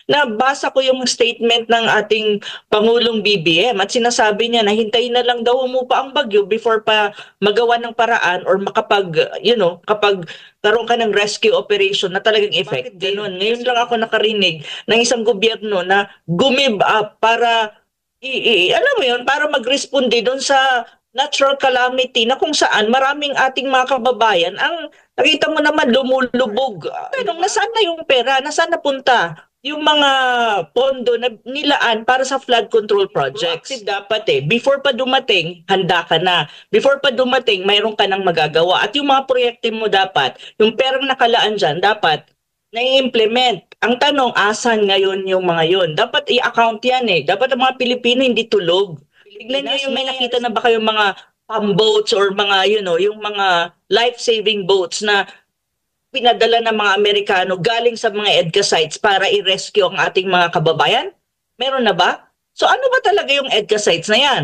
Nabasa ko yung statement ng ating Pangulong BBM at sinasabi niya na hintayin na lang daw humupa ang bagyo before pa magawa ng paraan or kapag karoon ka ng rescue operation na talagang effective. Bakit ganun? Ngayon lang ako nakarinig ng isang gobyerno na gumib up para alam mo yun, para mag-responde doon sa natural calamity na kung saan maraming ating mga kababayan ang nakita mo naman lumulubog. Tanong, nasaan na yung pera? Nasaan napunta? Yung mga pondo na nilaan para sa flood control projects. Proactive dapat before pa dumating, handa ka na. Before pa dumating, mayroon ka nang magagawa. At yung mga proyekto mo dapat, yung perang nakalaan dyan, dapat na-implement. Ang tanong, asan ngayon yung mga yon? Dapat i-account yan Dapat ang mga Pilipino hindi tulog. Tignan niyo yung may nakita na ba kayong mga pump boats or mga, yung mga life-saving boats na pinadala ng mga Amerikano galing sa mga EDCA sites para i-rescue ang ating mga kababayan? Meron na ba? So ano ba talaga yung EDCA sites na yan?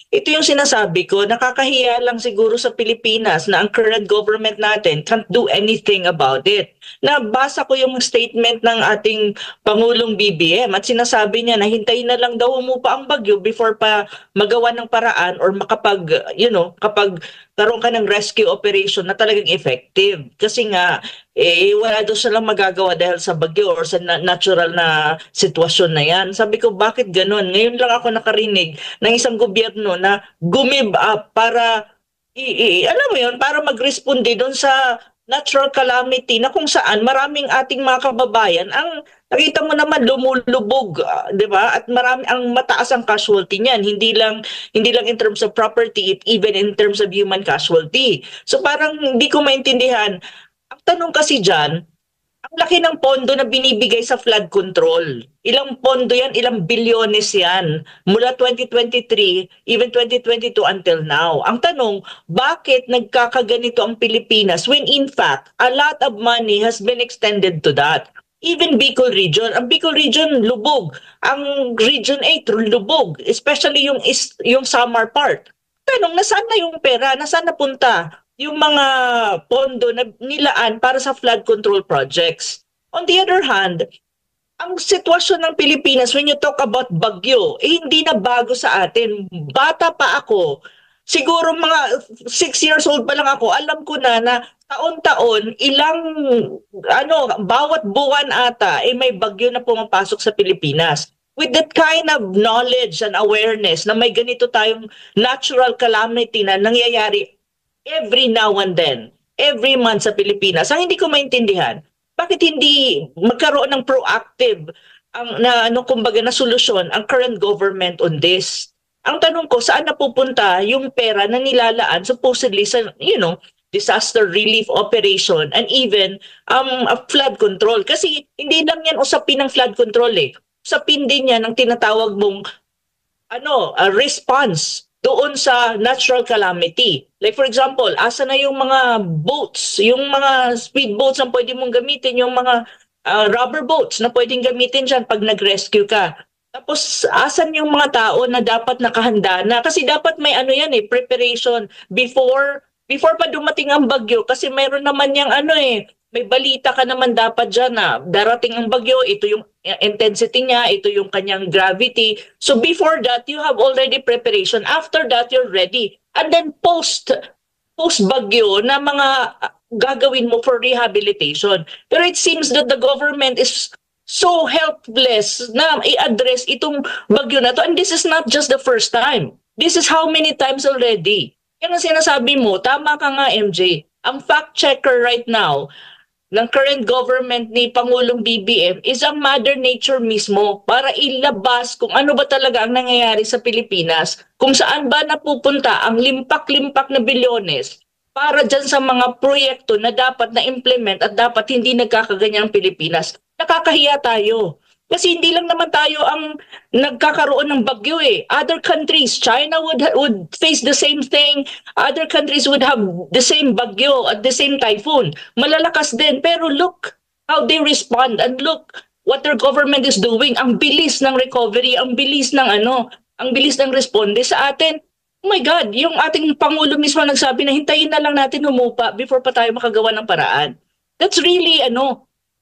Ito yung sinasabi ko, nakakahiya lang siguro sa Pilipinas na ang current government natin can't do anything about it. Nabasa ko yung statement ng ating Pangulong BBM at sinasabi niya na hintayin na lang daw humupa ang bagyo before pa magawa ng paraan or kapag karoon ka ng rescue operation na talagang effective. Kasi nga, wala daw silang magagawa dahil sa bagyo or sa natural na sitwasyon na yan. Sabi ko, bakit ganun? Ngayon lang ako nakarinig ng isang gobyerno na gumib up para, alam mo yun, para mag-responde doon sa natural calamity na kung saan maraming ating mga kababayan ang nakita mo naman lumulubog, 'di ba? At marami ang mataas ang casualty niyan, hindi lang in terms of property, even in terms of human casualty. So parang hindi ko maintindihan. Ang tanong kasi diyan, ang laki ng pondo na binibigay sa flood control. Ilang pondo yan, ilang bilyones yan. Mula 2023, even 2022 until now. Ang tanong, bakit nagkakaganito ang Pilipinas when in fact, a lot of money has been extended to that? Even Bicol region, ang Bicol region lubog, ang Region 8 lubog, especially yung Samar part. Tanong, nasaan na yung pera? Nasaan napunta yung mga pondo na nilaan para sa flood control projects? On the other hand, ang sitwasyon ng Pilipinas, when you talk about bagyo, hindi na bago sa atin. Bata pa ako, siguro mga 6 years old pa lang ako, alam ko na taon-taon, bawat buwan ata, may bagyo na pumapasok sa Pilipinas. With that kind of knowledge and awareness na may ganito tayong natural calamity na nangyayari every now and then, every month sa Pilipinas, ang hindi ko maintindihan, bakit hindi magkaroon ng proactive na solusyon ang current government on this? Ang tanong ko, saan napupunta yung pera na nilalaan supposedly sa, disaster relief operation and even flood control? Kasi hindi lang yan usapin ng flood control Usapin din yan ang tinatawag mong response doon sa natural calamity. Like for example, asa na yung mga boats, yung mga speed boats na pwede mong gamitin, yung mga rubber boats na pwedeng gamitin dyan pag nag-rescue ka. Tapos, asan yung mga tao na dapat nakahanda na? Kasi dapat may preparation before pa dumating ang bagyo. Kasi mayroon naman yung may balita ka naman dapat dyan na darating ang bagyo, ito yung intensity niya, ito yung kanyang gravity. So before that, you have already preparation. After that, you're ready. And then post bagyo na mga gagawin mo for rehabilitation. Pero it seems that the government is so helpless na i-address itong bagyo na to. And this is not just the first time. This is how many times already. Yan ang sinasabi mo, tama ka nga MJ. Ang fact checker right now ng current government ni Pangulong BBM is ang Mother Nature mismo para ilabas kung ano ba talaga ang nangyayari sa Pilipinas, kung saan ba napupunta ang limpak-limpak na bilyones para dyan sa mga proyekto na dapat na-implement at dapat hindi nagkakaganyan ang Pilipinas. Nakakahiya tayo. Kasi hindi lang naman tayo ang nagkakaroon ng bagyo Other countries, China would face the same thing. Other countries would have the same bagyo at the same typhoon. Malalakas din. Pero look how they respond and look what their government is doing. Ang bilis ng recovery, ang bilis ng responde sa atin. Oh my God, yung ating Pangulo mismo nagsabi na hintayin na lang natin humupa before pa tayo makagawa ng paraan. That's really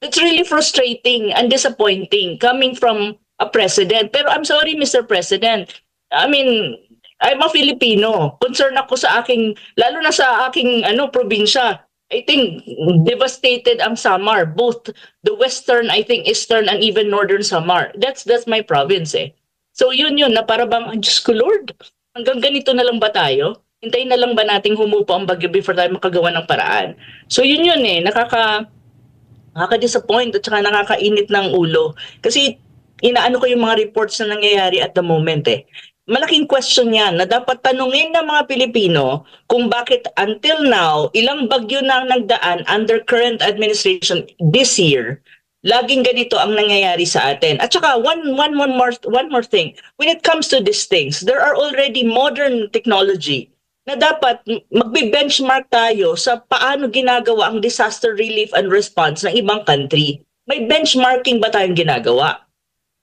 that's really frustrating and disappointing coming from a president. Pero I'm sorry, Mr. President. I mean, I'm a Filipino. Concerned ako sa aking, lalo na sa aking probinsya. I think devastated ang Samar, both the western, I think eastern and even northern Samar. That's my province eh. So yun na para bang, Diyos ko Lord, hanggang ganito na lang ba tayo? Hintayin na lang ba nating humupa ang bagyo before tayo makagawa ng paraan? So yun eh, nakaka-disappoint at saka nakakainit ng ulo. Kasi inaano ko yung mga reports na nangyayari at the moment eh. Malaking question yan na dapat tanungin ng mga Pilipino kung bakit until now, ilang bagyo na ang nagdaan under current administration this year, laging ganito ang nangyayari sa atin. At saka one more thing, when it comes to these things, there are already modern technology na dapat magbe-benchmark tayo sa paano ginagawa ang disaster relief and response ng ibang country. May benchmarking ba tayong ginagawa?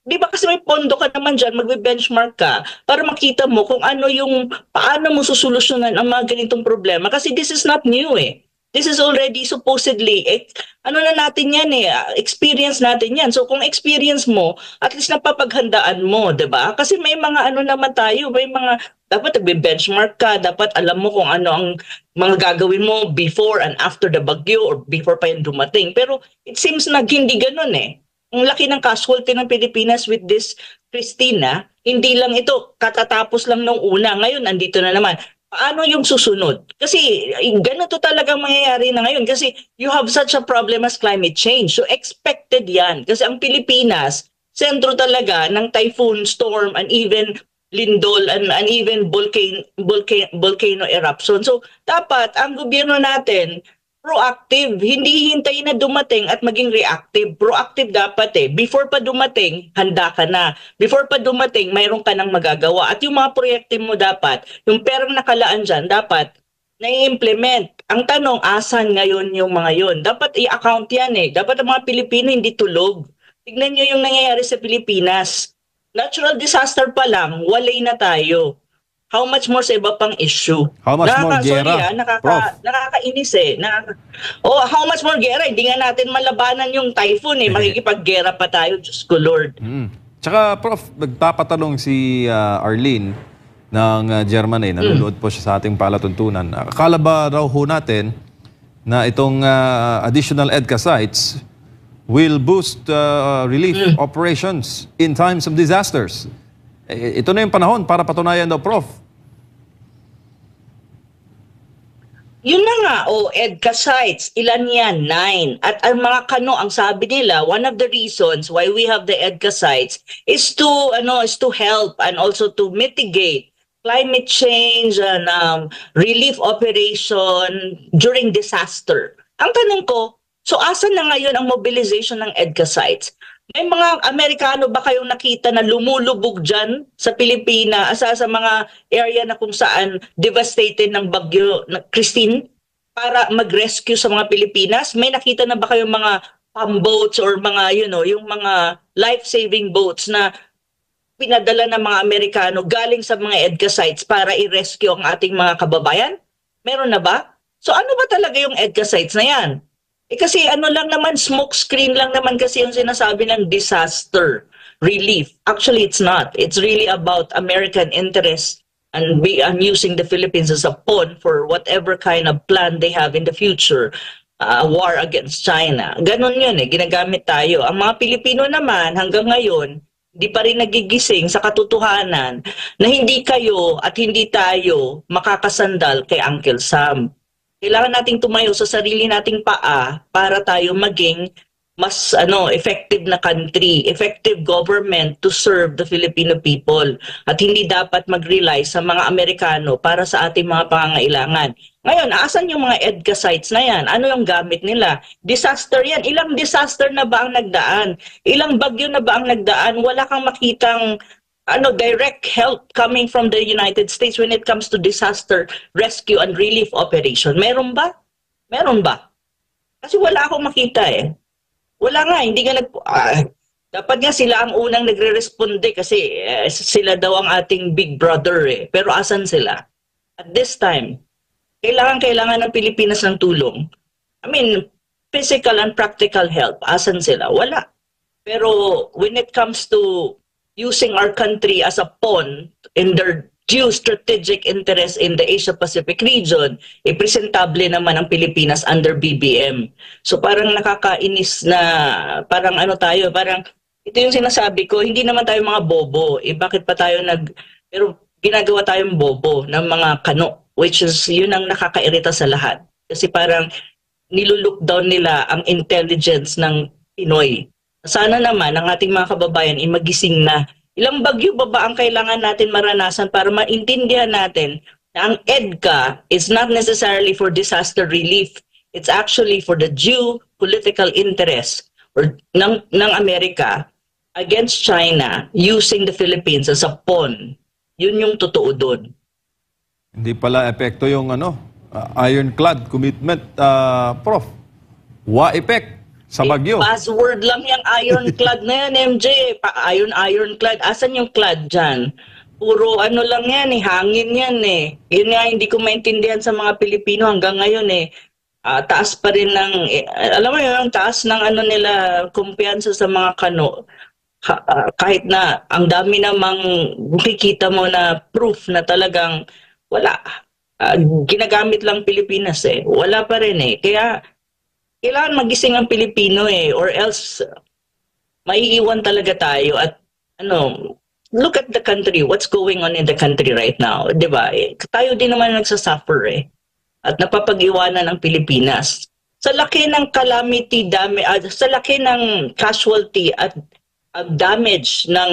Di ba kasi may pondo ka naman dyan, magbe-benchmark ka para makita mo kung paano mo susolusyonan ang mga ganitong problema. Kasi this is not new eh. This is already supposedly, na natin yan eh, experience natin yan. So kung experience mo, at least napapaghandaan mo, di ba? Kasi may mga naman tayo, may mga, dapat nagbe-benchmark ka, dapat alam mo kung ano ang mga gagawin mo before and after the bagyo or before pa yung dumating. Pero it seems na hindi ganun eh. Ang laki ng casualty ng Pilipinas with this Christina, hindi lang ito, katatapos lang nung una. Ngayon, andito na naman. Paano yung susunod? Kasi ganito talagang mangyayari na ngayon kasi you have such a problem as climate change. So expected yan. Kasi ang Pilipinas, sentro talaga ng typhoon, storm, and even lindol and even volcano eruption. So dapat ang gobyerno natin proactive, hindi hintayin na dumating at maging reactive. Proactive dapat eh. Before pa dumating, handa ka na. Before pa dumating, mayroon ka nang magagawa. At yung mga proyekte mo dapat, yung perang nakalaan dyan, dapat na-implement. Ang tanong, asan ngayon yung mga yun? Dapat i-account yan eh. Dapat ang mga Pilipino hindi tulog. Tignan nyo yung nangyayari sa Pilipinas. Natural disaster pa lang, walay na tayo. How much more sa iba pang issue? How much more gera? Nakakainis eh. How much more gera? Hindi nga natin malabanan yung typhoon eh. Makikipaggera pa tayo, Diyos ko Lord. Tsaka Prof, nagpapatanong si Arlene ng Germany. Nanonood po siya sa ating palatuntunan. Akala ba raw ho natin na itong additional EDCA sites will boost relief operations in times of disasters? Ito na yung panahon para patunayan daw, Prof. Yun na nga, EDCA sites, ilan yan? 9. At ang mga kano, ang sabi nila, one of the reasons why we have the EDCA sites is to help and also to mitigate climate change and relief operation during disaster. Ang tanong ko, so asan na ngayon ang mobilization ng EDCA sites? May mga Amerikano ba kayong nakita na lumulubog dyan sa Pilipinas, sa mga area na kung saan devastated ng bagyo na Christine para mag-rescue sa mga Pilipinas? May nakita na ba kayong mga boats or mga, yung mga life-saving boats na pinadala ng mga Amerikano galing sa mga EDCA sites para i-rescue ang ating mga kababayan? Meron na ba? So ano ba talaga yung EDCA sites na yan? Kasi lang naman, smoke screen lang naman kasi yung sinasabi ng disaster relief. Actually, it's not. It's really about American interest and using the Philippines as a pawn for whatever kind of plan they have in the future. War against China. Ganon yun eh, ginagamit tayo. Ang mga Pilipino naman hanggang ngayon, di pa rin nagigising sa katotohanan na hindi kayo at hindi tayo makakasandal kay Uncle Sam. Kailangan nating tumayo sa sarili nating paa para tayo maging mas effective na country, effective government to serve the Filipino people. At hindi dapat mag-rely sa mga Amerikano para sa ating mga pangangailangan. Ngayon, asan yung mga EDCA sites na yan? Ano yung gamit nila? Disaster yan. Ilang disaster na ba ang nagdaan? Ilang bagyo na ba ang nagdaan? Wala kang makitang direct help coming from the United States when it comes to disaster rescue and relief operation. Meron ba? Meron ba? Kasi wala akong makita eh. Wala nga, hindi nga dapat nga sila ang unang nagre-responde kasi sila daw ang ating big brother eh. Pero asan sila? At this time, kailangan ng Pilipinas ng tulong. I mean, physical and practical help, asan sila? Wala. Pero when it comes to using our country as a pawn in their due strategic interest in the Asia-Pacific region, presentable naman ang Pilipinas under BBM. So parang nakakainis na, parang ano tayo, parang ito yung sinasabi ko, hindi naman tayo mga bobo. Bakit pa tayo pero ginagawa tayong bobo ng mga kano, which is yun ang nakakairita sa lahat. Kasi parang nilulook down nila ang intelligence ng Pinoy. Sana naman ang ating mga kababayan ay magising na. Ilang bagyo ba ang kailangan natin maranasan para maintindihan natin na ang EDCA is not necessarily for disaster relief. It's actually for the due political interest ng Amerika against China using the Philippines as a pawn. Yun yung totoo doon. Hindi pala epekto yung ironclad commitment, Prof. Wa effect sa bagyo. Password lang yung ironclad na yan, MJ. Ironclad. Asan yung clad dyan? Puro ano lang yan hangin yan Yun nga, hindi ko maintindihan sa mga Pilipino hanggang ngayon taas pa rin ng, alam mo yun, taas ng nila, kumpiyansa sa mga kano. Kahit na ang dami namang makikita mo na proof na talagang wala. Ginagamit lang Pilipinas Wala pa rin Kaya, kailangan magising ang Pilipino or else maiiwan talaga tayo at look at the country, what's going on in the country right now, 'di ba? Tayo din naman nagsasuffer at napapag-iwanan ng Pilipinas. Sa laki ng calamity, sa laki ng casualty at damage ng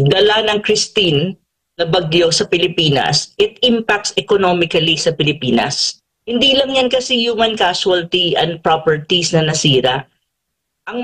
dala ng Christine na bagyo sa Pilipinas, it impacts economically sa Pilipinas. Hindi lang yan kasi human casualty and properties na nasira. Ang